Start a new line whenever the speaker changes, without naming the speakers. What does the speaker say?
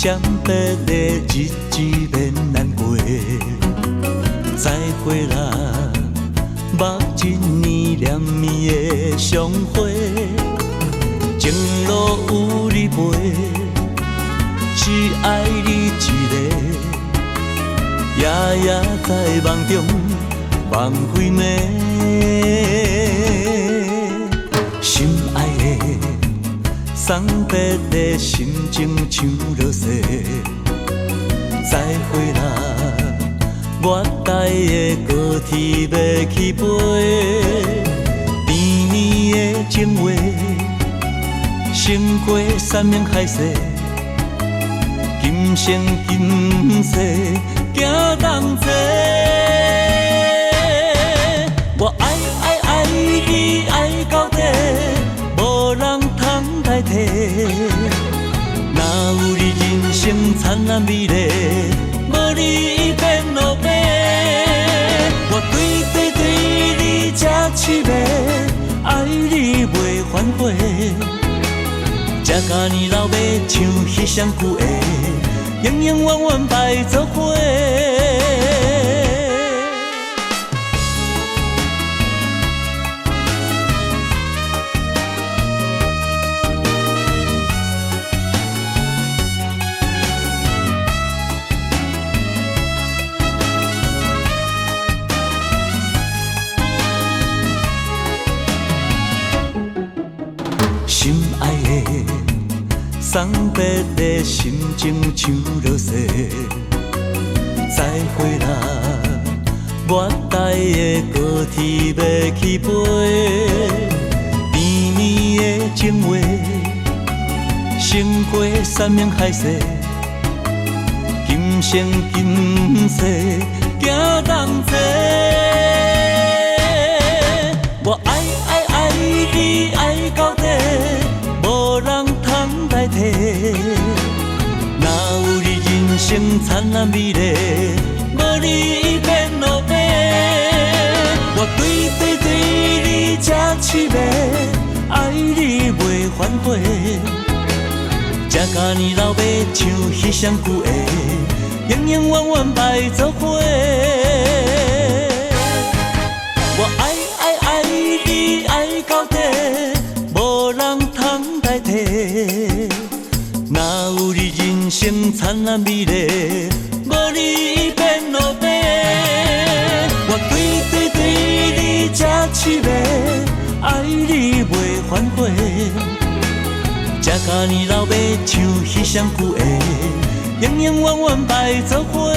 暂别的日子免难过，再会啦，目一年念伊的相会，情路有你陪，只爱你一个，夜夜在梦中梦回暝。心爱的，送别的心情像落雪。再会啦，我台的高铁要起飞。绵绵的情话，胜过山盟海誓。今生今世，行同齐。我爱你爱到底，无人通代替。哪有你人生灿烂美丽，无你变落魄。我对你这痴迷，爱你袂反悔。这甲年老马像彼双旧鞋，永永远远白做伙。心爱的，送别的心情像落雪。再会啦，我台的高铁要起飞。绵绵的情话，胜过山盟海誓。今生今世，行同齐。我爱你爱到底，无人通代替。哪有你人生灿烂美丽，无你变落魄。我对你这痴迷，爱你袂反悔。这甲年老马像彼双旧鞋，永永远远白做伙。我爱你爱到底，无人通代替。哪有你人生灿烂美丽，无你变落魄。我对你这痴迷，爱你袂反悔。这甲年老马像彼双旧鞋，永永远远白做伙。